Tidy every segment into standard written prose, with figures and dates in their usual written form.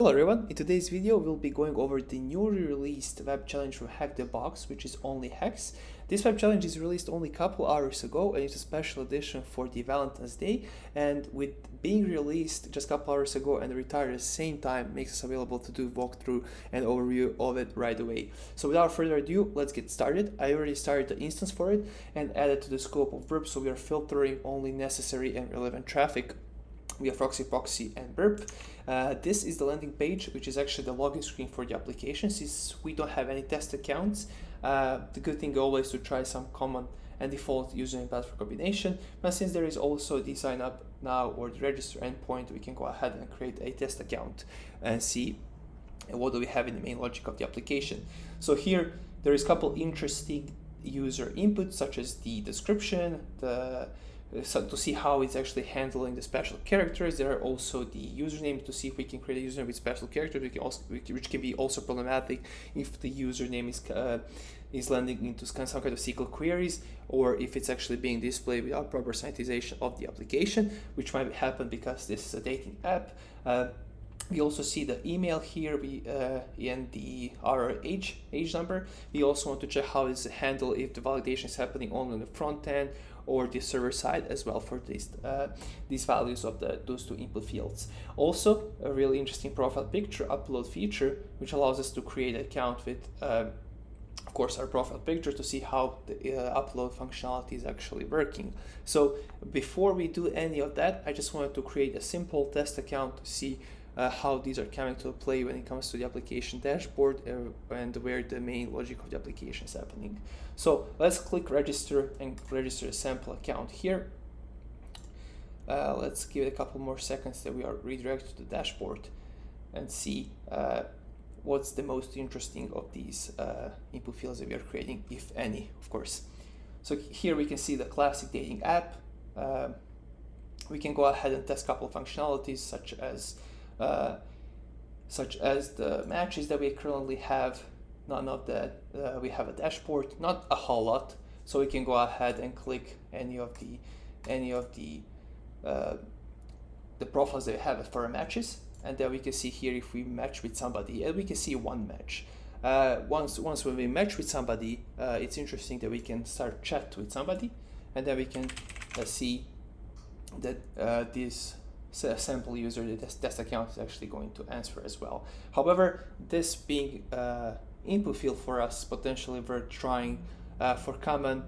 Hello everyone, in today's video we'll be going over the newly released web challenge from HackTheBox, which is OnlyHacks. This web challenge is released only a couple hours ago and it's a special edition for the Valentine's Day, and with being released just a couple hours ago and retired at the same time makes us available to do walkthrough and overview of it right away. So without further ado, let's get started. I already started the instance for it and added to the scope of burp, so we are filtering only necessary and relevant traffic via proxy and burp. This is the landing page, which is actually the login screen for the application. Since we don't have any test accounts, the good thing always to try some common and default username and password combination. But since there is also the sign up now or the register endpoint, we can go ahead and create a test account and see what do we have in the main logic of the application. So here there is a couple interesting user inputs, such as the description, so to see how it's actually handling the special characters. There are also the username to see if we can create a username with special characters, which can be also problematic if the username is landing into some kind of SQL queries, or if it's actually being displayed without proper sanitization of the application, which might happen because this is a dating app. We also see the email here and our age number. We also want to check how it's handled if the validation is happening only on the front end or the server side as well for these values of those two input fields. Also, a really interesting profile picture upload feature, which allows us to create an account with of course our profile picture to see how the upload functionality is actually working. So before we do any of that, I just wanted to create a simple test account to see how these are coming to play when it comes to the application dashboard and where the main logic of the application is happening. So let's click register and register a sample account here. Let's give it a couple more seconds that we are redirected to the dashboard and see what's the most interesting of these input fields that we are creating, if any, of course. So here we can see the classic dating app. We can go ahead and test a couple of functionalities, such as the matches that we currently have. None of that. We have a dashboard, not a whole lot, so we can go ahead and click any of the profiles that we have for our matches, and then we can see here if we match with somebody, and we can see one match. Once when we match with somebody, it's interesting that we can start chat with somebody, and then we can see that this sample user, the test account, is actually going to answer as well. However, this being input field for us, potentially we're trying for common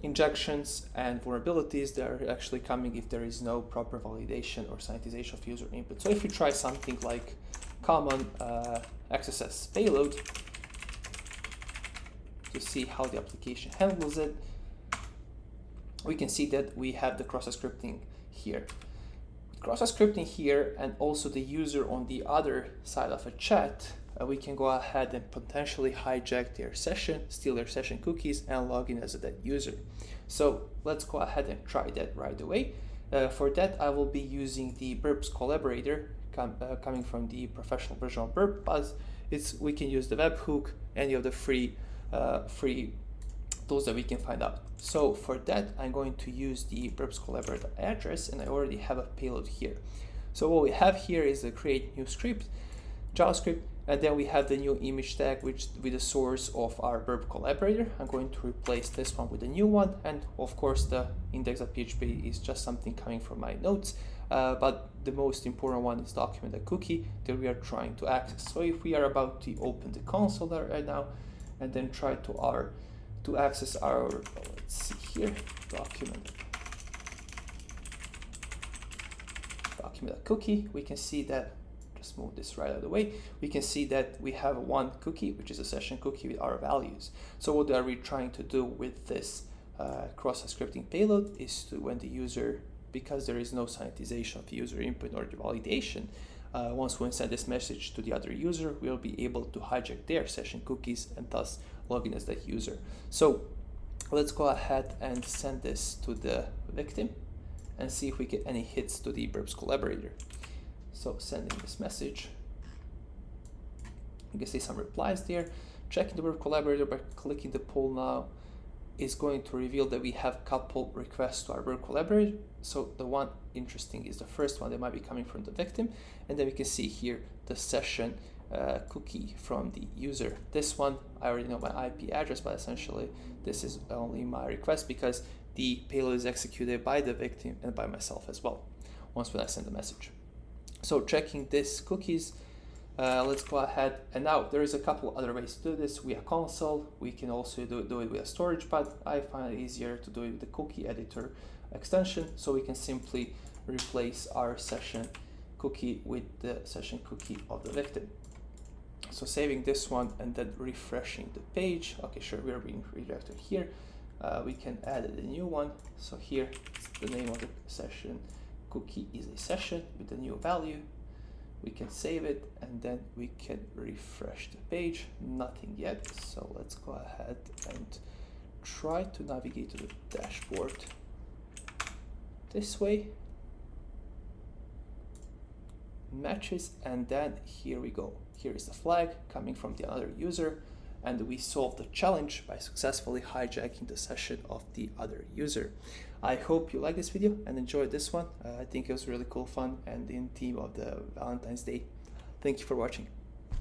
injections and vulnerabilities that are actually coming if there is no proper validation or sanitization of user input. So if we try something like common XSS payload to see how the application handles it, we can see that we have the cross scripting here. With cross scripting here and also the user on the other side of a chat, we can go ahead and potentially hijack their session, steal their session cookies, and log in as that user. So let's go ahead and try that right away. For that, I will be using the burps collaborator coming from the professional version of burp, but we can use the webhook, any of the free tools that we can find out. So for that, I'm going to use the burps collaborator address, and I already have a payload here. So what we have here is the create new script, JavaScript, and then we have the new image tag with the source of our burp collaborator. I'm going to replace this one with a new one, and of course the index.php is just something coming from my notes, but the most important one is document a cookie that we are trying to access. So if we are about to open the console right now and then try to access our, let's see here, document a cookie, we can see that, just move this right out of the way, we can see that we have one cookie, which is a session cookie with our values. So what are we trying to do with this cross-scripting payload is to, when the user, because there is no sanitization of user input or the validation, once we send this message to the other user, we'll be able to hijack their session cookies and thus log in as that user. So let's go ahead and send this to the victim and see if we get any hits to the burps collaborator. So sending this message, you can see some replies there. Checking the burp collaborator by clicking the poll now, is going to reveal that we have a couple requests to our virtual library. So the one interesting is the first one that might be coming from the victim, and then we can see here the session cookie from the user. This one, I already know my IP address, but essentially this is only my request because the payload is executed by the victim and by myself as well once when I send the message. So checking this cookies, let's go ahead, and now there is a couple other ways to do this via console. We can also do it via storage, but I find it easier to do it with the cookie editor extension. So we can simply replace our session cookie with the session cookie of the victim. So saving this one and then refreshing the page. Okay, sure, we are being redirected here. We can add a new one. So here, the name of the session cookie is a session with a new value. We can save it and then we can refresh the page. Nothing yet. So let's go ahead and try to navigate to the dashboard this way. Matches, and then here we go. Here is the flag coming from the other user, and we solved the challenge by successfully hijacking the session of the other user. I hope you like this video and enjoyed this one. I think it was really cool, fun, and in theme of the Valentine's Day. Thank you for watching.